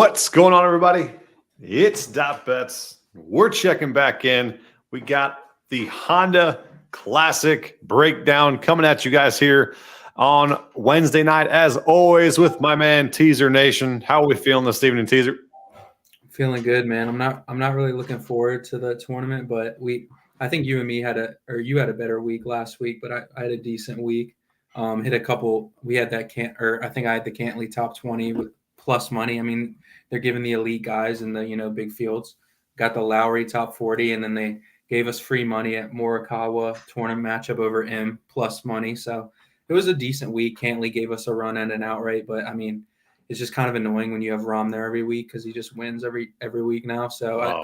What's going on, everybody? It's duped. We're checking back in. We got the Honda Classic breakdown coming at you guys here on Wednesday night, as always, with my man TeaserNation. How are we feeling this evening, Teaser? Feeling good, man. I'm not really looking forward to the tournament, but I think you and me you had a better week last week, but I had a decent week. Hit a couple. We had that I think I had the Cantley top 20 with plus money. I mean, they're giving the elite guys in the big fields. Got the Lowry top 40, and then they gave us free money at Morikawa tournament matchup over M plus money. So it was a decent week. Cantley gave us a run and an outright, but I mean, it's just kind of annoying when you have Rom there every week because he just wins every week now. So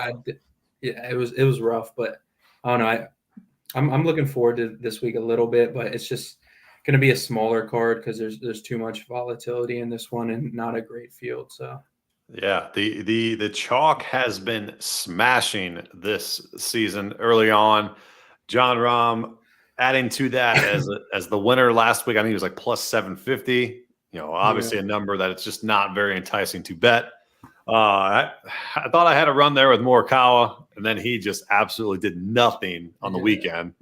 it was rough, but I don't know. I'm looking forward to this week a little bit, but it's just going to be a smaller card because there's too much volatility in this one and not a great field. So yeah, the chalk has been smashing this season early on. John Rahm adding to that as the winner last week. I think he was like plus 750. Obviously a number that it's just not very enticing to bet. I thought I had a run there with Morikawa, and then he just absolutely did nothing on the weekend.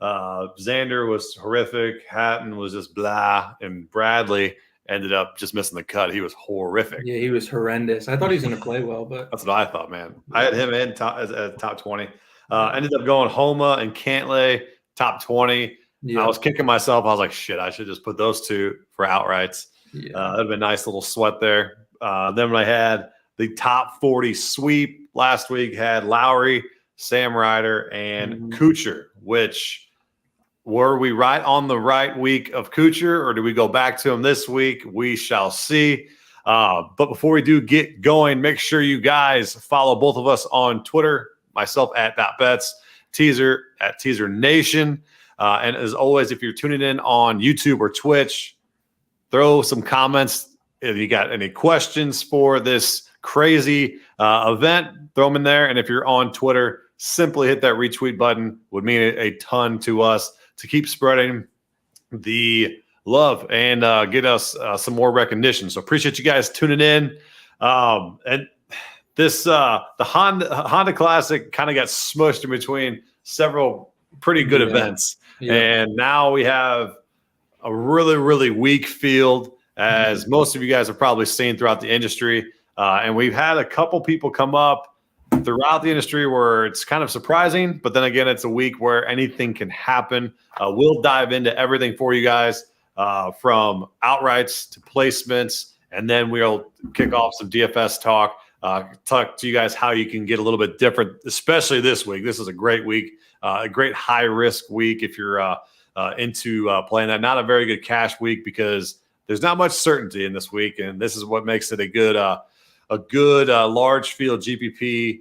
Xander was horrific. Hatton was just blah, and Bradley ended up just missing the cut. He was horrific. Yeah, he was horrendous. I thought he was going to play well, but that's what I thought, man. I had him in top 20. Ended up going Homa and Cantley top 20. Yeah. I was kicking myself. I was like, shit, I should just put those two for outrights. Yeah. That would have been a nice little sweat there. Then when I had the top 40 sweep last week, had Lowry, Sam Ryder, and Kuchar, which were we right on the right week of Kuchar, or do we go back to him this week? We shall see. But before we do get going, make sure you guys follow both of us on Twitter, myself at duped, Teaser at TeaserNation. And as always, if you're tuning in on YouTube or Twitch, throw some comments. If you got any questions for this crazy event, throw them in there. And if you're on Twitter, simply hit that retweet button. Would mean a ton to us to keep spreading the love and get us some more recognition. So appreciate you guys tuning in. And this the Honda Classic kind of got smushed in between several pretty good events. Yeah. And now we have a really, really weak field, as most of you guys have probably seen throughout the industry. And we've had a couple people come up throughout the industry where it's kind of surprising, but then again, it's a week where anything can happen. We'll dive into everything for you guys, from outrights to placements, and then we'll kick off some DFS talk to you guys how you can get a little bit different, especially this week. This is a great week, a great high-risk week if you're into playing that. Not a very good cash week because there's not much certainty in this week, and this is what makes it a good large field GPP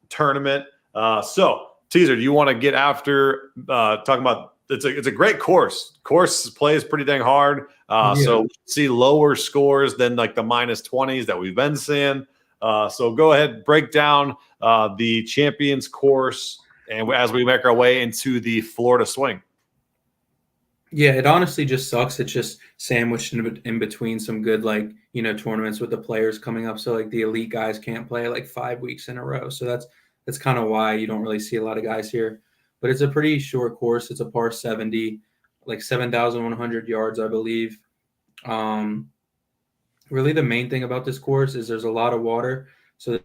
tournament. So, Teaser, do you want to get after talking about it's a great course. Course plays pretty dang hard. So see lower scores than like the minus 20s that we've been seeing. So go ahead, break down the Champions course, and as we make our way into the Florida swing. Yeah, it honestly just sucks. It's just sandwiched in between some good, tournaments with the players coming up. So, the elite guys can't play 5 weeks in a row. So that's kind of why you don't really see a lot of guys here. But it's a pretty short course. It's a par 70, 7,100 yards, I believe. Really, the main thing about this course is there's a lot of water. So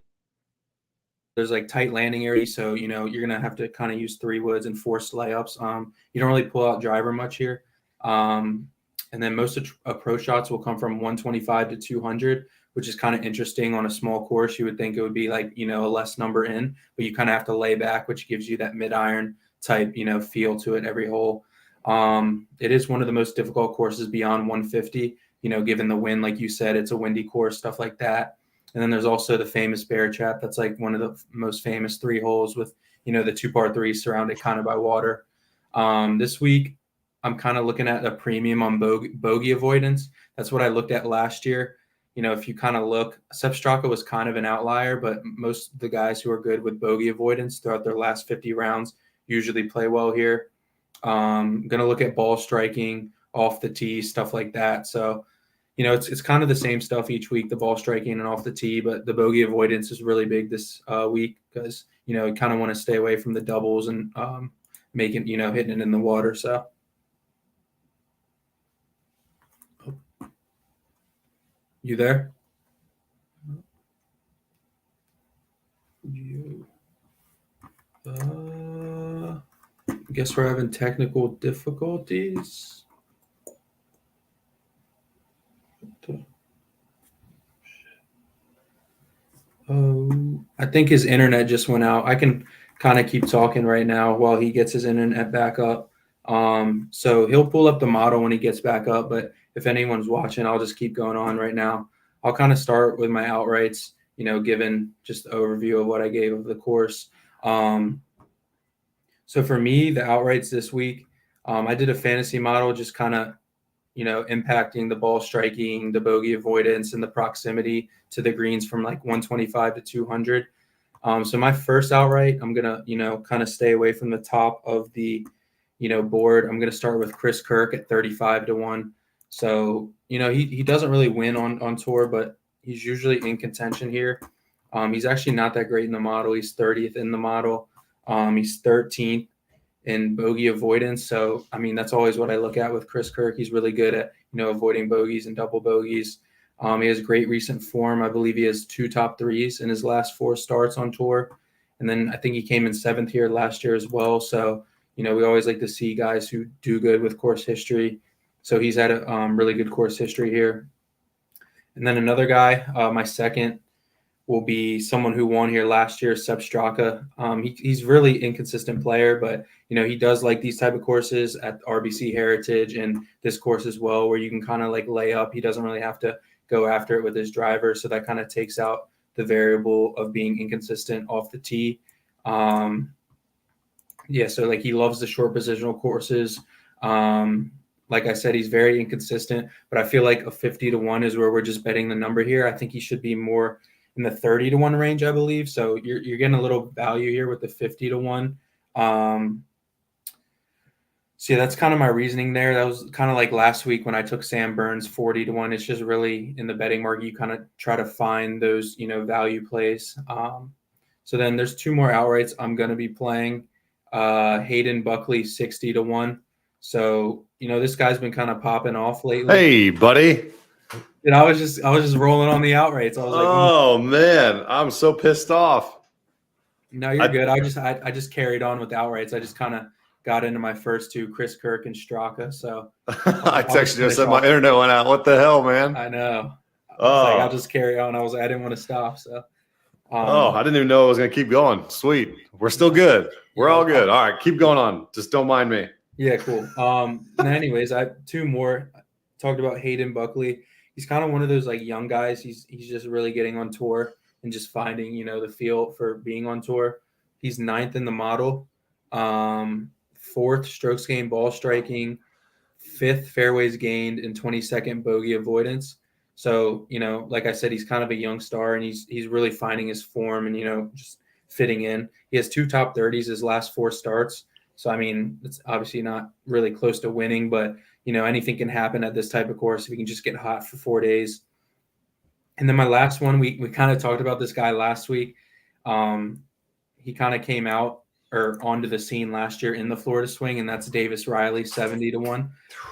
there's tight landing areas, so you're gonna have to kind of use 3 woods and forced layups. You don't really pull out driver much here, and then most approach shots will come from 125 to 200, which is kind of interesting on a small course. You would think it would be a less number in, but you kind of have to lay back, which gives you that mid iron type feel to it every hole. It is one of the most difficult courses beyond 150. Given the wind, like you said, it's a windy course, stuff like that. And then there's also the famous Bear Trap. That's one of the most famous 3 holes with, the 2 par 3s surrounded kind of by water. This week, I'm kind of looking at a premium on bogey avoidance. That's what I looked at last year. If you kind of look, Sepp Straka was kind of an outlier, but most of the guys who are good with bogey avoidance throughout their last 50 rounds usually play well here. I'm going to look at ball striking, off the tee, stuff like that. So, it's kind of the same stuff each week, the ball striking and off the tee, but the bogey avoidance is really big this week because, you kind of want to stay away from the doubles and making, hitting it in the water. So. You there? Guess we're having technical difficulties. Oh, I think his internet just went out. I can kind of keep talking right now while he gets his internet back up. So he'll pull up the model when he gets back up, but if anyone's watching, I'll just keep going on right now. I'll kind of start with my outrights, given just the overview of what I gave of the course. So for me, the outrights this week, I did a fantasy model just kind of, impacting the ball striking, the bogey avoidance, and the proximity to the greens from like 125 to 200. So my first outright, I'm going to, kind of stay away from the top of the, board. I'm going to start with Chris Kirk at 35 to 1. So, he doesn't really win on tour, but he's usually in contention here. He's actually not that great in the model. He's 30th in the model. He's 13th in bogey avoidance. So, that's always what I look at with Chris Kirk. He's really good at, avoiding bogeys and double bogeys. He has great recent form. I believe he has 2 top 3s in his last 4 starts on tour. And then I think he came in 7th here last year as well. So, we always like to see guys who do good with course history. So he's had a really good course history here. And then another guy, my second, will be someone who won here last year, Sepp Straka. He's really inconsistent player, but he does like these type of courses at RBC Heritage and this course as well, where you can kind of like lay up. He doesn't really have to go after it with his driver, so that kind of takes out the variable of being inconsistent off the tee. So like he loves the short positional courses. Like I said, he's very inconsistent, but I feel like a 50 to 1 is where we're just betting the number here. I think he should be more in the 30 to 1 range, I believe. So you're getting a little value here with the 50 to 1. So yeah, that's kind of my reasoning there. That was kind of like last week when I took Sam Burns 40 to 1. It's just really in the betting market, you kind of try to find those, value plays. So then there's 2 more outrights I'm going to be playing. Hayden Buckley 60 to 1. So, this guy's been kind of popping off lately. Hey, buddy. And I was just rolling on the outrights. I was like, oh man, I'm so pissed off. No, you're good. I just carried on with the outrights. I just kind of got into my first 2, Chris Kirk and Straka. So I texted you and said my internet went out. What the hell, man? I know. I'll just carry on. I didn't want to stop. So I didn't even know I was gonna keep going. Sweet. We're still good. We're all good. All right, keep going on. Just don't mind me. Yeah, cool. Anyways, I have 2 more. I talked about Hayden Buckley. He's kind of one of those like young guys. He's just really getting on tour and just finding, the feel for being on tour. He's 9th in the model, 4th strokes gained ball striking, 5th fairways gained, and 22nd bogey avoidance. So, like I said, he's kind of a young star and he's really finding his form and, just fitting in. He has 2 top 30s his last 4 starts. So, it's obviously not really close to winning, but, anything can happen at this type of course if you can just get hot for 4 days. And then my last one, we kind of talked about this guy last week. He kind of came out or onto the scene last year in the Florida swing, and that's Davis Riley, 70 to 1.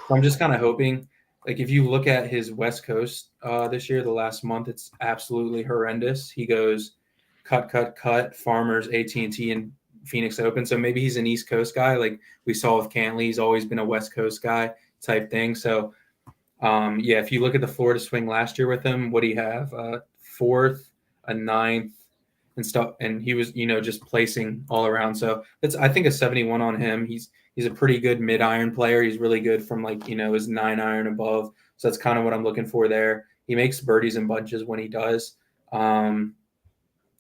So I'm just kind of hoping, like if you look at his West Coast this year, the last month, it's absolutely horrendous. He goes cut, Farmers, AT&T, and Phoenix Open. So maybe he's an East Coast guy, like we saw with Cantley. He's always been a West Coast guy type thing. So if you look at the Florida swing last year with him, what do you have? 4th, a 9th, and stuff. And he was, just placing all around. So that's, I think, a 71 on him. He's a pretty good mid-iron player. He's really good from like, his 9-iron above. So that's kind of what I'm looking for there. He makes birdies in bunches when he does.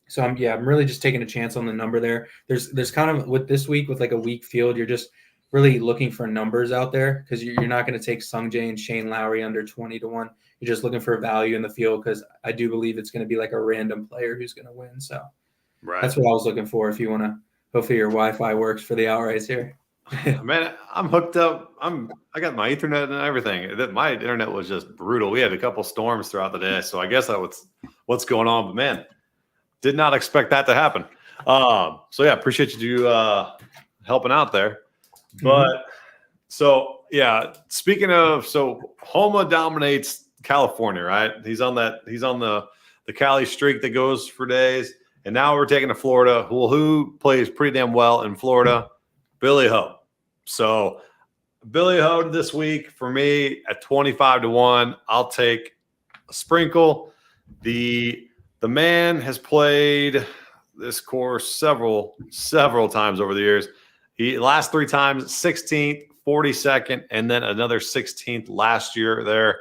So I'm really just taking a chance on the number there. There's kind of with this week with like a weak field, you're just really looking for numbers out there because you're not going to take Sungjae and Shane Lowry under 20 to 1. You're just looking for value in the field because I do believe it's going to be like a random player who's going to win. So that's what I was looking for. If you want to, hopefully your Wi-Fi works for the outrights here. Man, I'm hooked up. I got my Ethernet and everything. My internet was just brutal. We had a couple storms throughout the day, so I guess that was what's going on. But man, did not expect that to happen. So yeah, appreciate you helping out there. But so yeah, speaking of, so Homa dominates California, right? He's on the Cali streak that goes for days, and now we're taking to Florida. Well, who plays pretty damn well in Florida? Billy Ho. So Billy Ho this week for me at 25-1. I'll take a sprinkle. The man has played this course several times over the years. He last 3 times 16th, 42nd, and then another 16th last year there.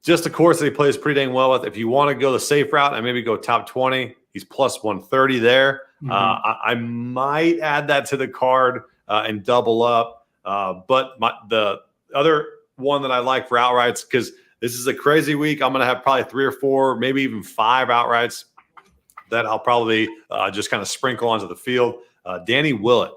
Just a course that he plays pretty dang well with. If you want to go the safe route and maybe go top 20, he's plus 130 there. I might add that to the card and double up. But the other one that I like for outrights, because this is a crazy week, I'm going to have probably 3 or 4, maybe even 5 outrights that I'll probably just kind of sprinkle onto the field. Danny Willett.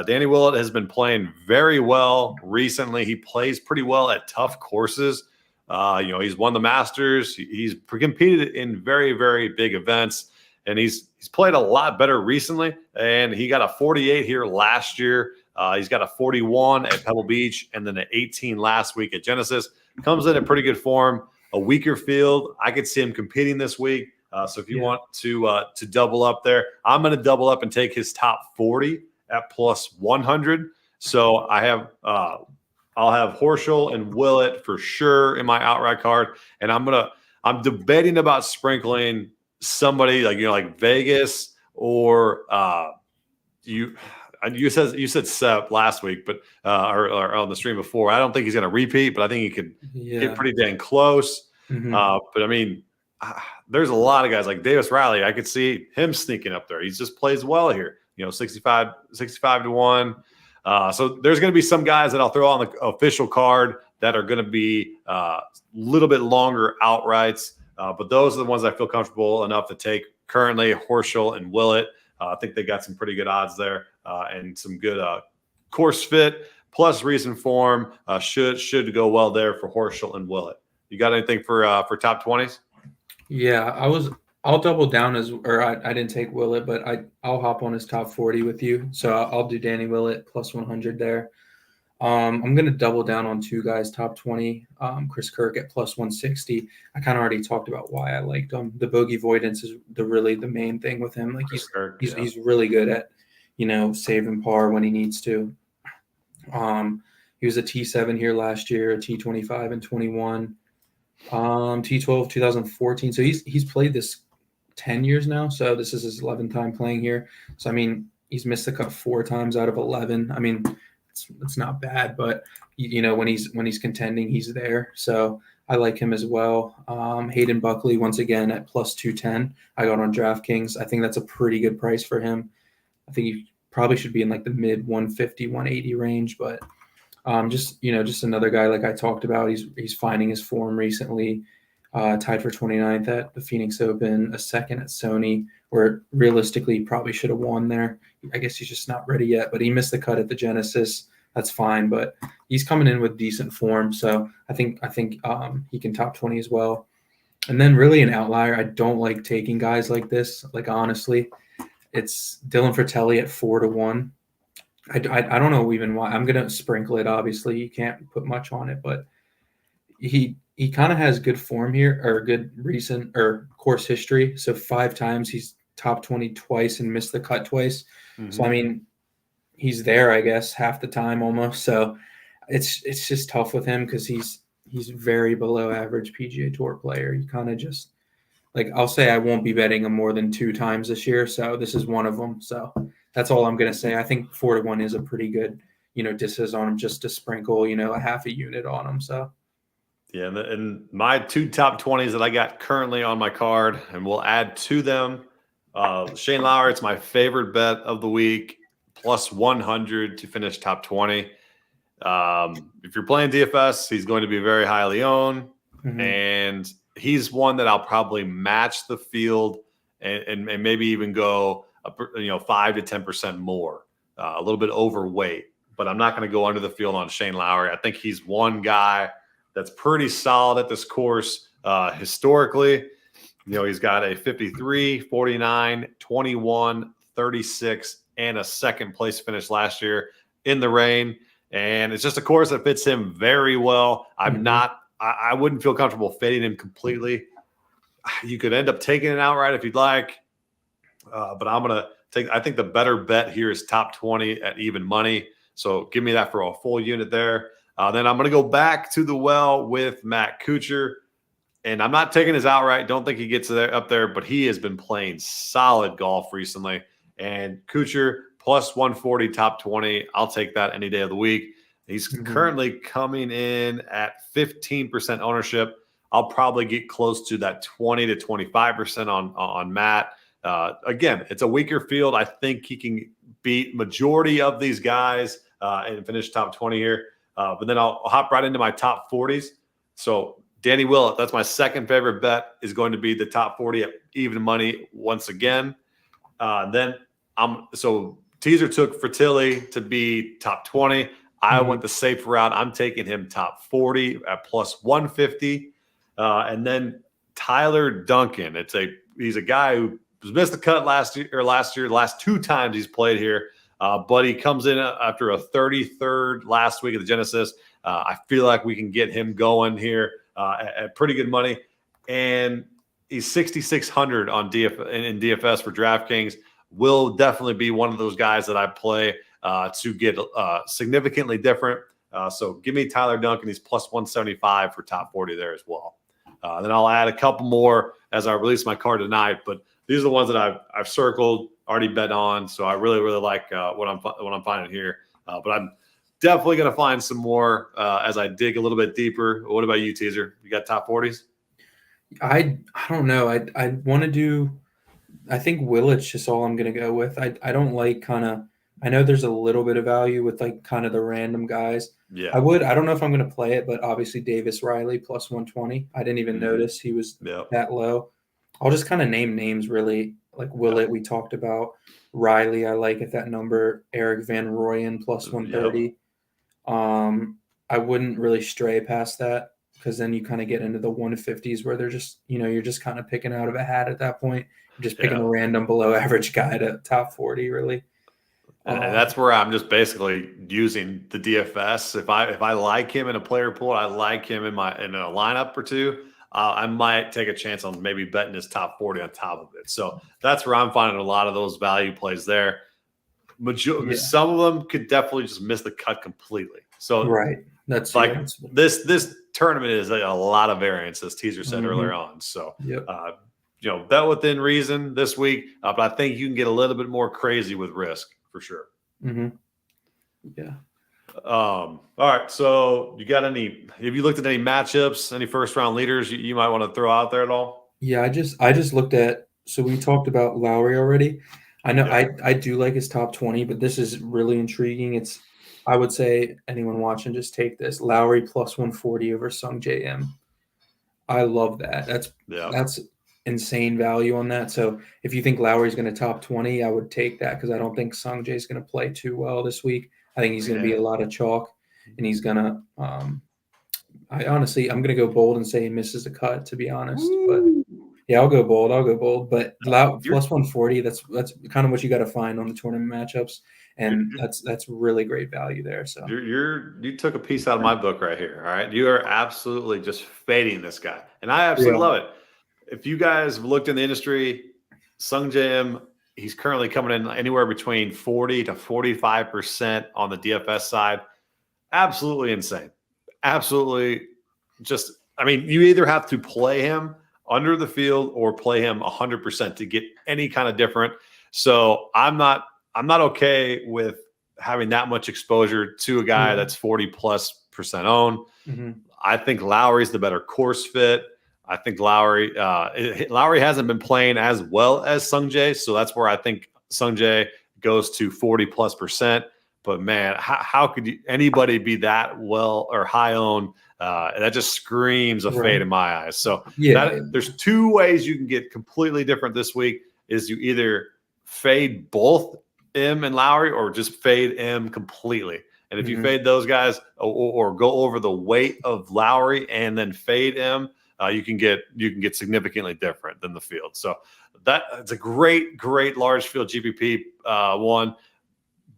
Danny Willett has been playing very well recently. He plays pretty well at tough courses. He's won the Masters. He's competed in very, very big events, and he's played a lot better recently. And he got a 48 here last year. He's got a 41 at Pebble Beach, and then an 18 last week at Genesis. Comes in pretty good form. A weaker field. I could see him competing this week. So if you want to double up there, I'm going to double up and take his top 40 at plus 100. So I have I'll have Horschel and Willett for sure in my outright card, and I'm debating about sprinkling somebody like Vegas or you said Sepp last week, but or on the stream before. I don't think he's going to repeat, but I think he could get pretty dang close. But I mean, there's a lot of guys like Davis Riley. I could see him sneaking up there. He just plays well here. 65-1. So there's going to be some guys that I'll throw on the official card that are going to be a little bit longer outrights. But those are the ones I feel comfortable enough to take currently, Horschel and Willett. I think they got some pretty good odds there and some good course fit plus recent form should go well there for Horschel and Willett. You got anything for top 20s? Yeah, I'll double down I didn't take Willett, but I'll hop on his top 40 with you. So I'll do Danny Willett plus 100 there. I'm going to double down on 2 guys top 20. Chris Kirk at plus 160. I kind of already talked about why I liked him. The bogey avoidance is really the main thing with him. Like he's really good at saving par when he needs to. He was a T7 here last year, a T25 and 21. T12 2014. So he's played this 10 years now. So this is his 11th time playing here. So I mean, he's missed the cut 4 times out of 11. I mean, it's not bad, but when he's contending, he's there. So I like him as well. Hayden Buckley once again at plus 210. I got on DraftKings. I think that's a pretty good price for him. I think he probably should be in like the mid 150, 180 range, but just another guy like I talked about. He's finding his form recently. Tied for 29th at the Phoenix Open, a 2nd at Sony, where realistically he probably should have won there. I guess he's just not ready yet, but he missed the cut at the Genesis. That's fine, but he's coming in with decent form, so I think he can top 20 as well. And then really an outlier. I don't like taking guys like this. Like honestly, it's Dylan Fratelli at 4-1. I don't know even why. I'm gonna sprinkle it. Obviously, you can't put much on it, but he kind of has good form here, or good recent or course history. So 5 times he's top 20 twice and missed the cut twice. So I mean, he's there, I guess, half the time almost. So it's just tough with him because he's very below average PGA Tour player. You kind of just I'll say I won't be betting him more than 2 times this year. So this is one of them. So that's all I'm gonna say. I think 4-1 is a pretty good distance on him just to sprinkle a half a unit on him. So. Yeah, and my 2 top 20s that I got currently on my card, and we'll add to them. Shane Lowry, it's my favorite bet of the week, plus 100 to finish top 20. If you're playing DFS, he's going to be very highly owned, and he's one that I'll probably match the field and maybe even go 5 to 10% more. a little bit overweight, but I'm not going to go under the field on Shane Lowry. I think he's one guy that's pretty solid at this course historically. He's got a 53, 49, 21, 36, and a second place finish last year in the rain. And it's just a course that fits him very well. I wouldn't feel comfortable fading him completely. You could end up taking it outright if you'd like. But I'm going to I think the better bet here is top 20 at even money. So give me that for a full unit there. Then I'm going to go back to the well with Matt Kuchar. And I'm not taking his outright. Don't think he gets up there, but he has been playing solid golf recently. And Kuchar plus 140, top 20. I'll take that any day of the week. He's currently coming in at 15% ownership. I'll probably get close to that 20 to 25% on Matt. Again, it's a weaker field. I think he can beat majority of these guys and finish top 20 here. But then I'll hop right into my top 40s. So Danny Willett, that's my second favorite bet, is going to be the top 40 at even money once again. So Teaser took Fertilli to be top 20. I went the safe route. I'm taking him top 40 at plus 150. And then Tyler Duncan. He's a guy who missed the cut last last two times he's played here. But he comes in after a 33rd last week at the Genesis. I feel like we can get him going here at pretty good money. And he's 6,600 on in DFS for DraftKings. Will definitely be one of those guys that I play to get significantly different. So give me Tyler Duncan. He's plus 175 for top 40 there as well. Then I'll add a couple more as I release my card tonight. But these are the ones that I've circled, already bet on. So I really, really like what I'm finding here. But I'm definitely going to find some more as I dig a little bit deeper. What about you, Teaser? You got top 40s? I don't know. I want to do. I think Willett's just all I'm going to go with. I don't like I know there's a little bit of value with kind of the random guys. Yeah. I don't know if I'm going to play it, but obviously Davis Riley plus 120. I didn't even notice he was that low. I'll just kind of name names really. Like Willett, we talked about. Riley, I like at that number. Eric Van Rooyen plus 130. I wouldn't really stray past that because then you kind of get into the 150s where they're just, you're just kind of picking out of a hat at that point. You're just picking a random below average guy to top 40, really. And that's where I'm just basically using the DFS. If I like him in a player pool, I like him in a lineup or two, I might take a chance on maybe betting his top 40 on top of it. So that's where I'm finding a lot of those value plays there. Some of them could definitely just miss the cut completely. So that's like this tournament is a lot of variance, as Teaser said earlier on. So bet within reason this week, but I think you can get a little bit more crazy with risk for sure. Yeah. All right. So have you looked at any matchups, any first round leaders you might want to throw out there at all? Yeah, I just looked at, so we talked about Lowry already. I know I do like his top 20, but this is really intriguing. I would say anyone watching, just take this. Lowry plus 140 over Sung J M. I love that. That's insane value on that. So if you think Lowry's going to top 20, I would take that because I don't think Sung Jae is going to play too well this week. I think he's going to be a lot of chalk, and he's going to I'm going to go bold and say he misses the cut, to be honest. But yeah, I'll go bold. But plus 140, that's kind of what you got to find on the tournament matchups, and that's really great value there. So you took a piece out of my book right here. All right, you are absolutely just fading this guy, and I absolutely love it. If you guys have looked in the industry, Sung J.M., he's currently coming in anywhere between 40 to 45% on the DFS side. Absolutely insane. Absolutely you either have to play him under the field or play him 100% to get any kind of different. So I'm not okay with having that much exposure to a guy that's 40+% owned. I think Lowry's the better course fit. I think Lowry hasn't been playing as well as Sung Jae, so that's where I think Sung Jae goes to 40+%. But man, how could anybody be that well or high owned? That just screams a fade in my eyes. So there's two ways you can get completely different this week: is you either fade both M and Lowry, or just fade M completely. And if you fade those guys or go over the weight of Lowry and then fade M, you can get significantly different than the field. So it's a great large field GPP one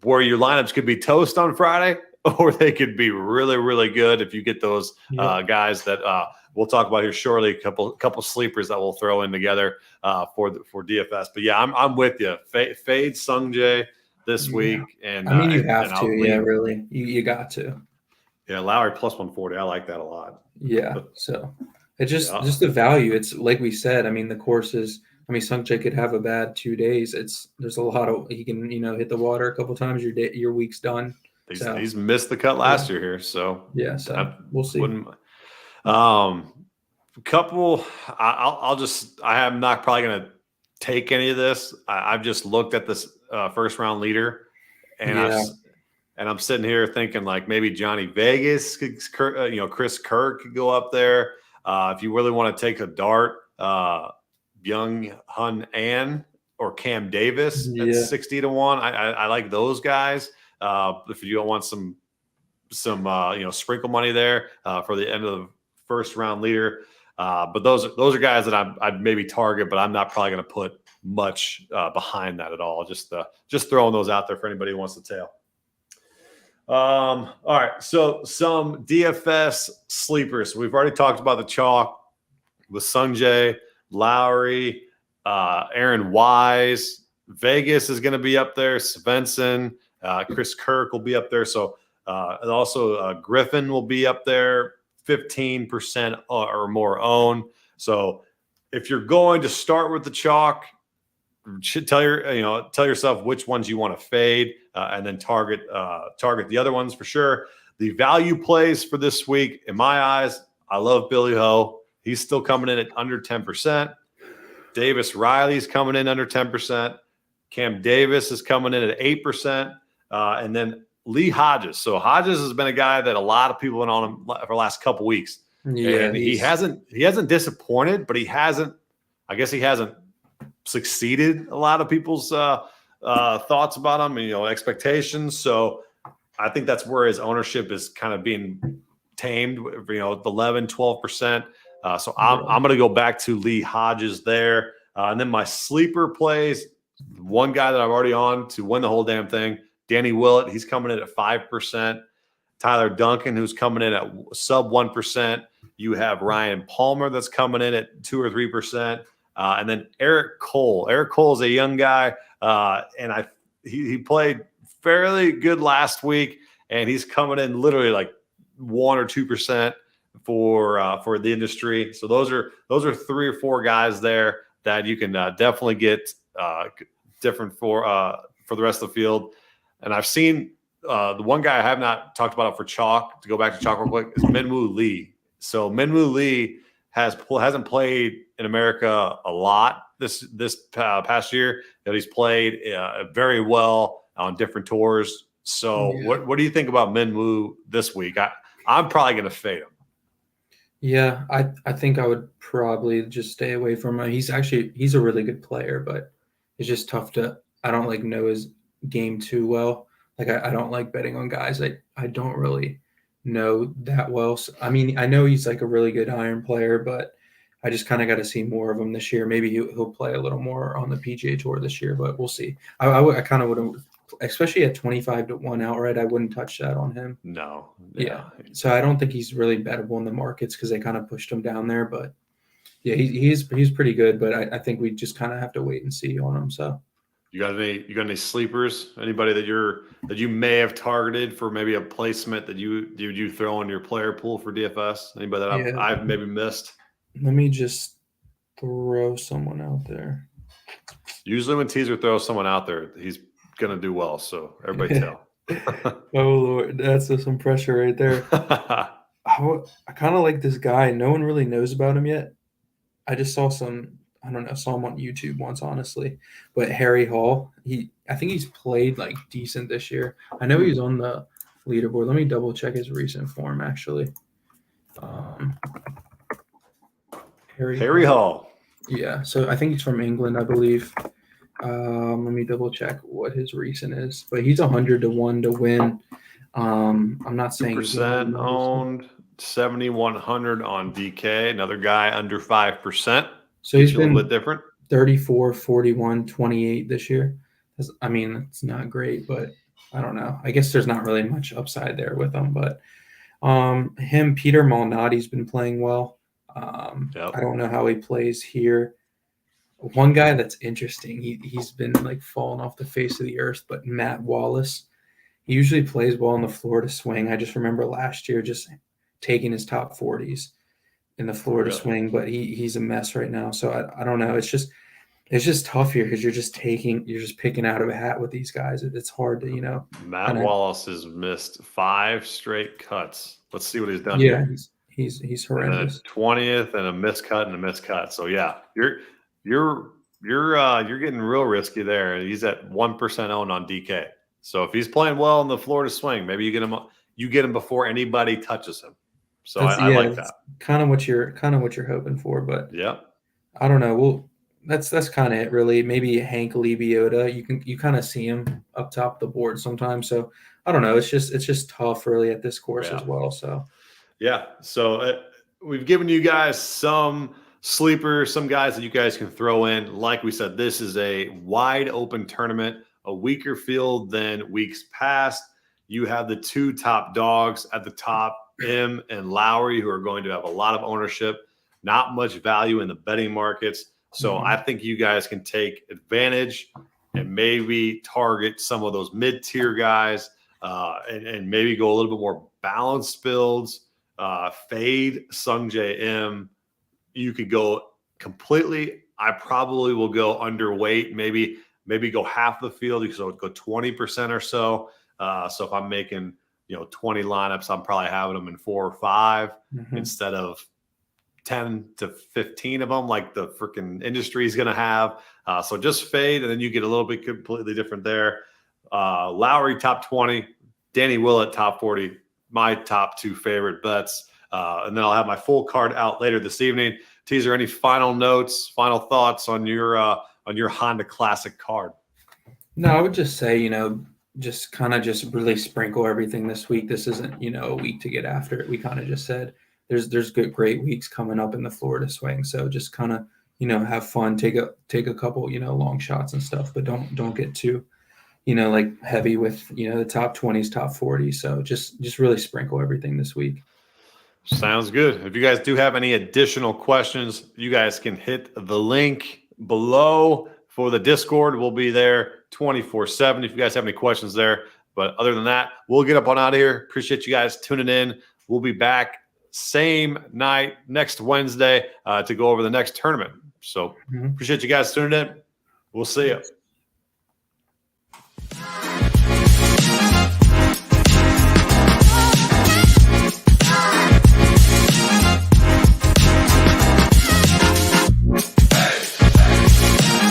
where your lineups could be toast on Friday, or they could be really good if you get those guys that we'll talk about here shortly. A couple sleepers that we'll throw in together for DFS. But yeah, I'm with you. Fade Sungjae this week, and I mean you have to. Yeah, really, you got to. Yeah, Lowry plus 140. I like that a lot. Yeah, so it's just the value. It's like we said. I mean, the course is. I mean, Sungjae could have a bad 2 days. There's a lot of he can hit the water a couple times. Your week's done. He's missed the cut last year here, so yeah. So we'll see. Couple. I am not probably going to take any of this. I've just looked at this first round leader, and I'm sitting here thinking like maybe Johnny Vegas, Chris Kirk could go up there. If you really want to take a dart, Young Hun An or Cam Davis at 60 to 1. I like those guys. If you don't want some sprinkle money there for the end of the first round leader. But those are guys that I'd maybe target, but I'm not probably going to put much behind that at all. Just throwing those out there for anybody who wants to tail. All right. So some DFS sleepers. We've already talked about the chalk with Sungjae, Lowry, Aaron Wise. Vegas is going to be up there. Svensson, Chris Kirk will be up there. So and also Griffin will be up there. 15% or more own. So if you're going to start with the chalk, should tell yourself which ones you want to fade and then target the other ones for sure. The value plays for this week, in my eyes, I love Billy Ho. He's still coming in at under 10%. Davis Riley's coming in under 10%. Cam Davis is coming in at 8%. And then Lee Hodges. So Hodges has been a guy that a lot of people have been on him for the last couple weeks. Yeah, and he hasn't disappointed, but he hasn't succeeded a lot of people's thoughts about him and expectations. So I think that's where his ownership is kind of being tamed, the 11-12%. So I'm going to go back to Lee Hodges there. And then my sleeper plays, one guy that I'm already on to win the whole damn thing, Danny Willett. He's coming in at 5%. Tyler Duncan, who's coming in at sub 1%. You have Ryan Palmer that's coming in at 2 or 3%. And then Eric Cole. Eric Cole is a young guy, and he played fairly good last week, and he's coming in literally like 1 or 2% for the industry. So those are 3 or 4 guys there that you can definitely get different for the rest of the field. And I've seen the one guy I have not talked about it for chalk. To go back to chalk real quick is Minwoo Lee. So Minwoo Lee hasn't played in America a lot this past year. That he's played very well on different tours. So what do you think about Minwoo this week? I'm probably going to fade him. Yeah, I think I would probably just stay away from him. He's a really good player, but it's just tough I don't know his game too well. Like I don't like betting on guys I don't really know that well. So, I mean, I know he's like a really good iron player, but I just kind of got to see more of him this year. Maybe he'll play a little more on the PGA Tour this year, but we'll see. I kind of would, especially at 25 to 1 outright, I wouldn't touch that on him. No. Yeah. So I don't think he's really bettable in the markets because they kind of pushed him down there. But yeah, he's pretty good. But I think we just kind of have to wait and see on him. So. You got any sleepers? Anybody that you may have targeted for maybe a placement that you throw in your player pool for DFS? Anybody that I've maybe missed? Let me just throw someone out there. Usually when Teaser throws someone out there, he's gonna do well. So everybody tell. Oh Lord, that's some pressure right there. I kind of like this guy. No one really knows about him yet. I just saw him on YouTube once, honestly. But Harry Hall, I think he's played like decent this year. I know he's on the leaderboard. Let me double check his recent form, actually. Harry Hall. Yeah, so I think he's from England, I believe. Let me double check what his recent is, but he's 100-1 to win. I'm not saying 2% owned, 7,100 on DK. Another guy under 5%. So he's a been little bit different. 34, 41, 28 this year. I mean, it's not great, but I don't know. I guess there's not really much upside there with him, but Peter Malnati's been playing well. I don't know how he plays here. One guy that's interesting, he's been like falling off the face of the earth, but Matt Wallace, he usually plays well in the Florida swing. I just remember last year just taking his top 40s in the Florida swing, but he's a mess right now. So I don't know. It's just tough here because you're just picking out of a hat with these guys. It's hard to, Matt Wallace has missed 5 straight cuts. Let's see what he's done here. He's horrendous. And 20th and a miscut and a miscut. So yeah, you're getting real risky there. He's at 1% owned on DK. So if he's playing well in the Florida swing, maybe you get him before anybody touches him. So I like that. Kind of what you're hoping for, but yeah, I don't know. Well, that's kind of it, really. Maybe Hank Lebiota. You kind of see him up top of the board sometimes. So I don't know. It's just tough, really, at this course as well. So yeah. So we've given you guys some sleepers, some guys that you guys can throw in. Like we said, this is a wide open tournament, a weaker field than weeks past. You have the 2 top dogs at the top, M and Lowry, who are going to have a lot of ownership, not much value in the betting markets. So I think you guys can take advantage and maybe target some of those mid-tier guys and maybe go a little bit more balanced builds, fade Sungjae M. You could go completely. I probably will go underweight, maybe go half the field. So go 20% or so. So if I'm making 20 lineups, I'm probably having them in 4 or 5 instead of 10 to 15 of them like the freaking industry is going to have. So just fade, and then you get a little bit completely different there. Lowry top 20, Danny Willett top 40, my top 2 favorite bets. And then I'll have my full card out later this evening. Teaser, any final notes, final thoughts on your Honda Classic card? No, I would just say, just really sprinkle everything this week. This isn't, a week to get after it. We kind of just said there's great weeks coming up in the Florida swing. So just kind of, have fun, take a couple, long shots and stuff, but don't get too, like heavy with, the top 20s, top 40s. So just really sprinkle everything this week. Sounds good. If you guys do have any additional questions, you guys can hit the link below for the Discord. We'll be there 24/7 if you guys have any questions there. But other than that, we'll get up on out of here. Appreciate you guys tuning in. We'll be back same night next Wednesday to go over the next tournament. So appreciate you guys tuning in. We'll see you.